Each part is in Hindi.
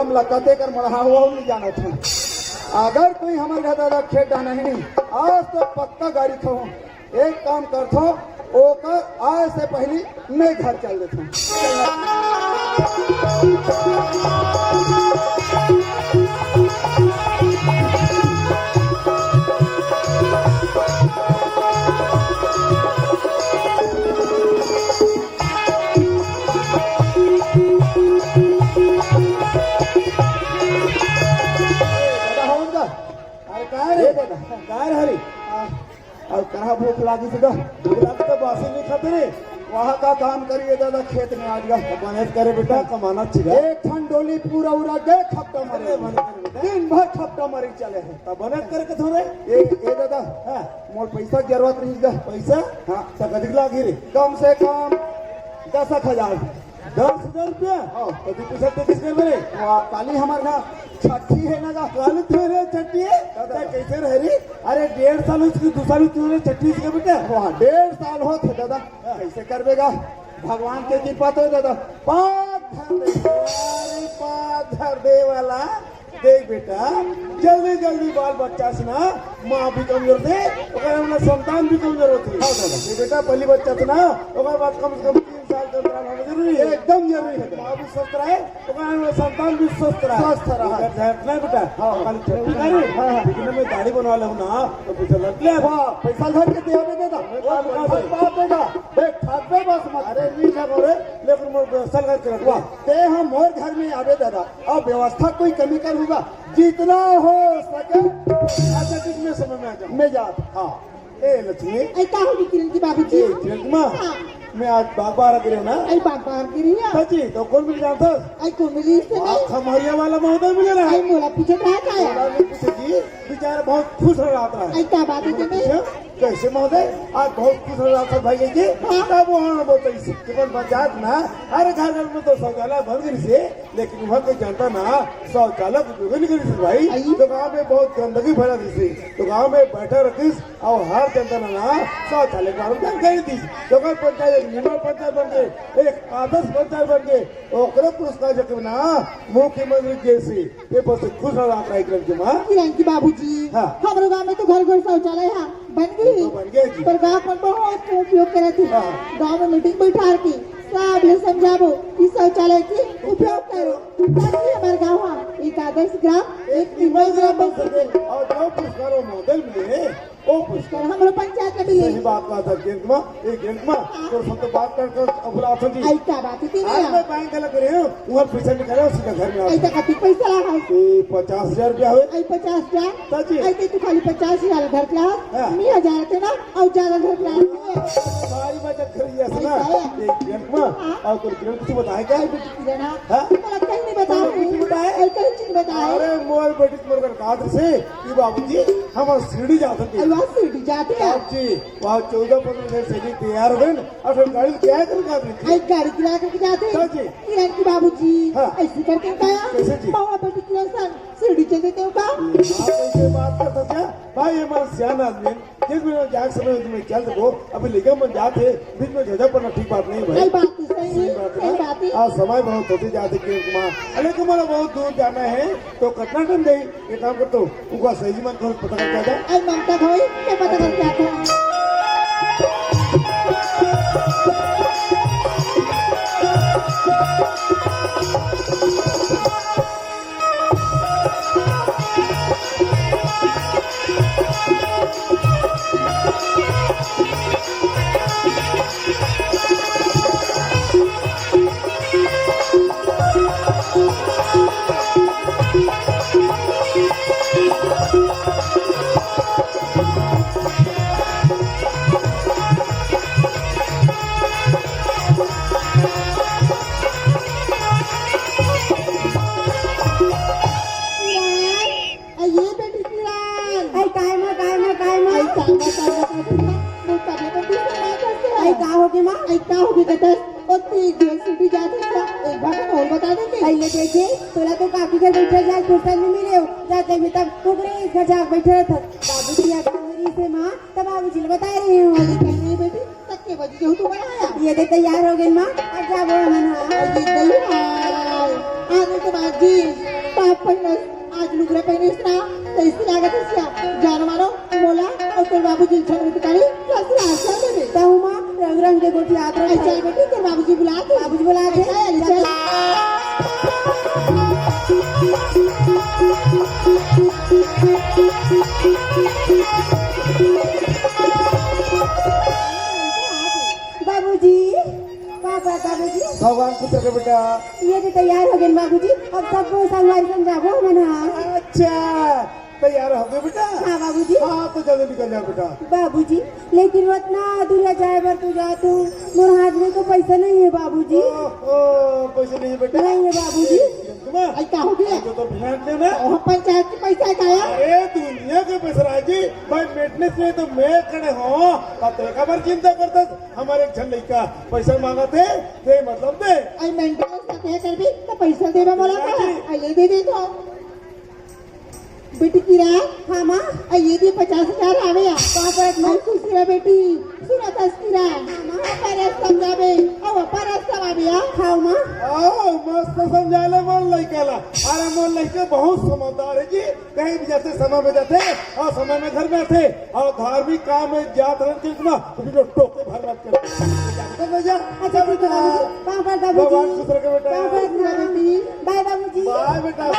काम लकते कर मढ़ा हुआ नहीं जाना था। अगर कोई हमारे घर दादा खेत नहीं आज तो पक्का गाड़ी खो। एक काम करथो ओकर आए से पहले मैं घर चल देता हूँ। हरी और कहा भूख लागी थी भूख लागी तो बासी नहीं खाते रे। वहाँ का काम करिए दादा खेत में आज मेहनत करे बेटा कमाना चाहिए। एक ठंड डोली पूरा उड़ा गए खपटा मरे दिन भर खपटा मरी चले हैं तब मेहनत करके थोड़े ए दादा हाँ मोर पैसा की जरूरत नहीं गा पैसा हाँ तक अधिक लागी रे कम से कम 10,000 10,000 रुपया हाँ तो पैसा तो किसने मेरे काली हमारे ना छठी है ना का काली तेरे छठी है कैसे रह रही। अरे 1.5 साल उसकी 2 साल तुमने छठी से बेटा वहाँ 1.5 साल हो थे दादा कैसे करवेगा भगवान के कृपा तो दादा पाँच धर दे वाला देख बेटा जल्दी जल्दी बाल बच्चा से ना माँ भी कमजोर थे संतान भी कमजोर होती है बेटा पहली बच्चा से ना बाद कम से कम 3 साल का अंतराल होना जरूरी है एकदम जरूरी है। माँ भी स्वस्थ रहे संतान भी स्वस्थ रहे बेटा लेकिन मैं दाढ़ी बनवा लूँ ना तो पैसा लग गया पैसा घर के देगा बस मत अरे नहीं रे लेकिन मोर व्यवस्था करके रखवा ते हम मोर घर में आवे दादा और व्यवस्था कोई कमी कर होगा जितना हो सके अच्छा कितने समय में आ जाऊँ मैं जात हाँ ए लक्ष्मी ऐसा होगी किरण की बाबूजी किरण की माँ मैं आज बागबारा गिरे ना आई बागबार गिरी है सच्ची तो कौन मिल जाता आई को मिली से नहीं खमरिया वाला महोदय मिले ना आई मोला पूछे रहा था जी बेचारा बहुत खुश रहा था आई क्या बात है मैं कैसे महोदय आज बहुत खुश रहा था भाई जी तब वहाँ बोलते केवल पंचायत ना हर घर घर में तो शौचालय बन गई से लेकिन वहाँ कोई जनता ना शौचालय उपयोग नहीं करी भाई तो गाँव में बहुत गंदगी फैला दी तो गाँव में बैठा रखीस और हर जनता ना शौचालय के बारे में जानकारी दी तो पंचायत निमर पंचायत बन गए एक आदर्श पंचायत बन गए ओकरे पुरस्कार जब ना मुख्यमंत्री जैसे ये बहुत खुश रहा किरण की बाबूजी हमारे गाँव में तो घर घर शौचालय है बन गई पर गाँव में बहुत उपयोग करे थे गाँव में मीटिंग बैठा की सब ले समझाबो कि शौचालय की उपयोग करो ताकि हमारे गाँव एक आदर्श ग्राम एक निर्मल ग्राम बन सके और जो पुरस्कारों मॉडल मिले वो पुरस्कार हमारे पंचायत में मिले। सही बात कहा था गेंदमा एक गेंदमा तो सब तो बात कर अबुला था जी आई क्या बात है आज मैं बैंक का लग रही हूँ वहाँ पैसा निकाला सीधा घर में आई तो कितने पैसा लगा 50,000 रुपया हुए आई 50,000 जी आई तो खाली 50,000 घर क्लास 9,000 थे ना और ज्यादा घर क्लास सारी बचत खरीदी है ना एक गेंदमा और कोई किरण कुछ बताए क्या किरण हाँ कहीं नहीं बताओ बताए कहीं बताए अरे मोर बेटी मोर काद से कि बाबूजी हम सीढ़ी जाते थे सीढ़ी जाते हैं जी वहाँ 14-15 दिन से तैयार हो गए और फिर गाड़ी किराया करके गाड़ी किराया करके जाते हैं किरण की बाबूजी ऐसे करके कैसे जी बाबा बेटी किरण सन सीढ़ी चल देते हो का कैसे बात करता क्या भाई हमारा सियान आदमी जिस में जाग समय में चल सको अभी लेकर मन जाते बीच में झझक पड़ना ठीक बात नहीं भाई बात सही बात है आज समय बहुत होते जाते लेकिन हमारा बहुत दूर जाना है तो कितना टाइम गई ये काम करता हूँ उनका सही मन को पता कर जाता ममता भाई क्या पता कर क्या था तोला तो काफी घर बैठे जाए फुर्सत नहीं मिले जाते भी तब टुकड़ी खजा बैठे थे बाबूजी से माँ तब बाबूजी ने बता रही हूँ बेटी के बजे जो तू बनाया ये दे तैयार हो गई माँ अब जाबो मना ये दही हाय आगे के बाद जी पाप पहले आज लुगड़ा पहने इसना तो इसकी लागत इसका जान मारो मोला और तेरे बाबूजी छन उठकारी कैसे आशा दे दे ताऊ माँ रंग रंग के गोटी हाथ रख चल बेटी तेरे बाबूजी बुला दे चल बाबूजी पापा बाबूजी भगवान पुत्र के बेटा ये तो तैयार हो गए बाबूजी अब सबको संगवारी समझाबो मना अच्छा तैयार हो गए बेटा हाँ बाबूजी हाँ तो जल्दी निकल जाओ बेटा बाबूजी लेकिन वो इतना दूर जाए बर तू जा तू मोर हाथ में तो पैसा नहीं है बाबूजी पैसे नहीं है बेटा नहीं है बाबूजी आई का हो गया तो ध्यान देना और पंचायत के पैसा काया अरे दुनिया के पैसा राजी भाई मेंटेनेंस में तो मैं खड़े हो तब तो खबर चिंता करता हमारे एक झन लड़का पैसा मांगा थे दे मतलब दे आई मेंटेनेंस का तय कर भी तो पैसा देबा मोला का आई ले दे तो बेटी किरा हाँ माँ आई ये भी 50,000 आवे या कहां पर मैं खुशी रे बेटी सुना तस्कीरा पर समझावे और पर समझावे या खाओ माँ मस्त समझाले मन लड़का अरे मन लड़के बहुत समझदार है जी कहीं भी जाते समय में जाते और समय में घर में आते और धार्मिक काम में जात रहते इतना तो टोके भर मत कर अच्छा ठीक है बाबूजी कहाँ पर भगवान बाबूजी पुत्र के बेटा कहाँ पर बेटी बाय बाबूजी बाय बेटा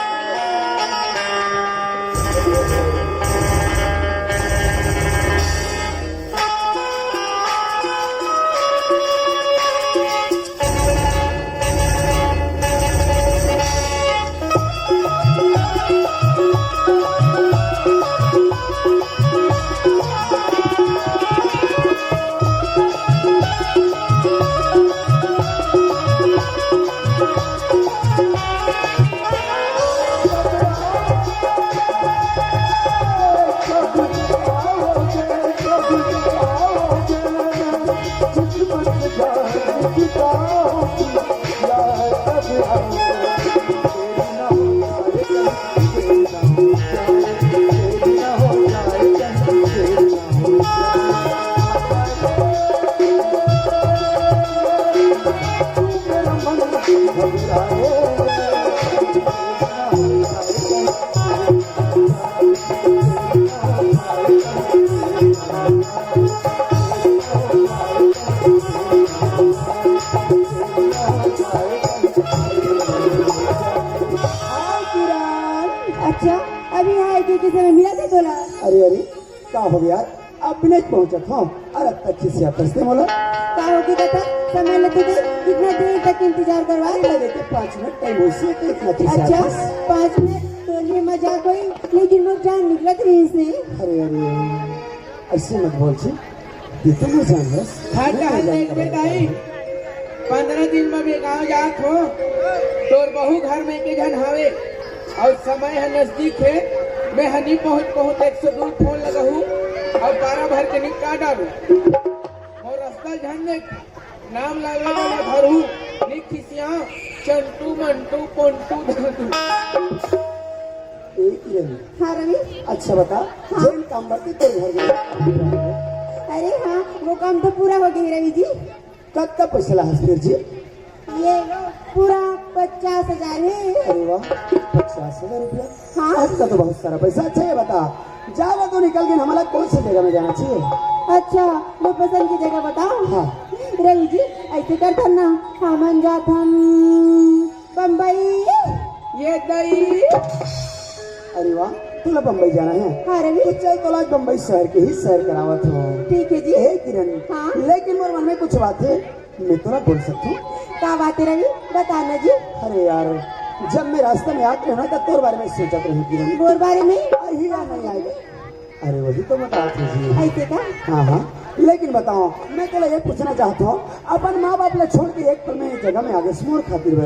अच्छा अभी यहाँ एक किसी में मिला था बोला अरे अरे क्या हो गया अब भी नहीं पहुंचा था अरे तक किसी तरसते बोला क्या हो गया था समय लगते थे कितना देर तक इंतजार करवा लगे थे 5 मिनट टाइम हो से तो इतना किसी अच्छा 5 मिनट टोली मजाक हुई लेकिन वो जान निकलत रही से अरे अरे ऐसे मत बोल छी ये तो मैं जान बस एक बेटा आई 15 दिन में भी गाँव जात हो तोर बहु घर में के जन हवे और समय है नजदीक है मैं हनी पहुँच 102 फोन लगाऊ और 12 भर के निपटा डालू और रास्ता झन नाम लावे वाला धरू निक खिसिया चंटू मंटू पोंटू धंटू एक ही रही हाँ रवि अच्छा बता जेल काम करते तेरे घर में अरे हाँ वो काम तो पूरा हो गया रवि जी कब तक पैसा ला फिर जी ये लो पूरा 50,000 है अरे वाह 50,000 रुपया हाँ। आपका तो बहुत सारा पैसा अच्छा है बता जाना तो निकल के हमारा कौन सी जगह में जाना चाहिए अच्छा वो पसंद की जगह बताओ हाँ रवि जी ऐसे करता ना हम जात हम बम्बई ये दई अरे वाह तुला बम्बई जाना है हाँ रवि तो चल तो आज बम्बई शहर के ही सैर करावत हो ठीक है जी हे किरण हाँ। लेकिन मेरे मन में कुछ बात है मैं तोरा बोल सकती हूँ क्या बात है रवि बताना जी अरे यार जब मैं रास्ते में आते रहा तब तोर बारे में सोचत रही किरण गोर बारे में ही या नहीं आएगा अरे वही तो बता जी ऐसे का हाँ हाँ लेकिन बताओ मैं तो ये पूछना चाहता हूँ अपन माँ बाप ने छोड़ के एक पल में जगह में आगे स्मोर खातिर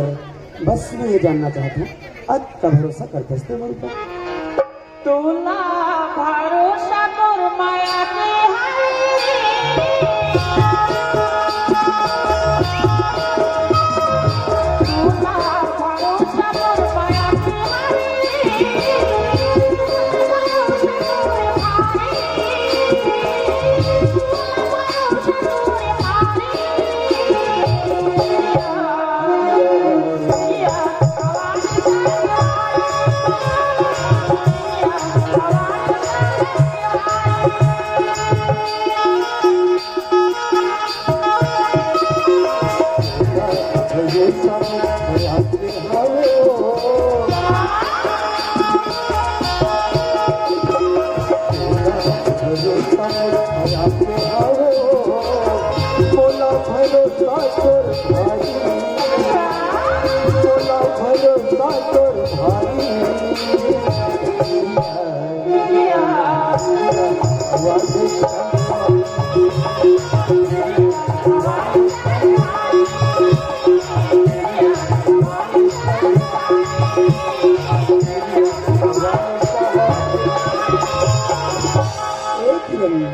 बस मैं ये जानना चाहता हूँ अब का भरोसा करते थे मेरे पर तोला भरोसा तोर माया के तोला भरोसा तोर माया के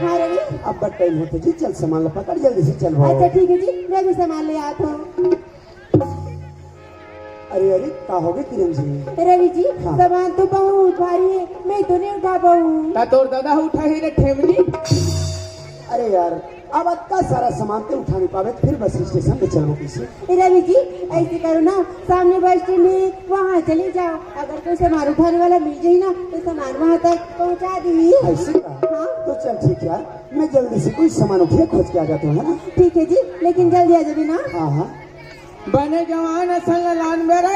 हाँ रवि। अब बट टाइम होता जी, चल सामान ला पकड़ जल्दी से चल भाई। अच्छा ठीक है जी, मैं भी सामान ले आता हूँ। अरे अरे का हो गए किरण जी? रवि जी हाँ। सामान तो बहुत भारी है, मैं तो नहीं उठा पाऊँ। ता तोर दादा उठा ही रे ठेमनी। अरे यार अब इतना सारा सामान तो उठा नहीं पावे, फिर बस स्टेशन पे चलो किसी। रवि जी ऐसे करो ना, सामने बस स्टैंड है, वहाँ चले जाओ। अगर कोई सामान उठाने वाला मिल जाए ना तो सामान वहाँ तक पहुँचा दी। ऐसे का? हाँ। तो चल ठीक है, मैं जल्दी से कोई सामान उठिए खोज के आ जाता हूँ, है ना? ठीक है जी, लेकिन जल्दी आ जाबी ना। हाँ हाँ। बने जवान असल लान बेरे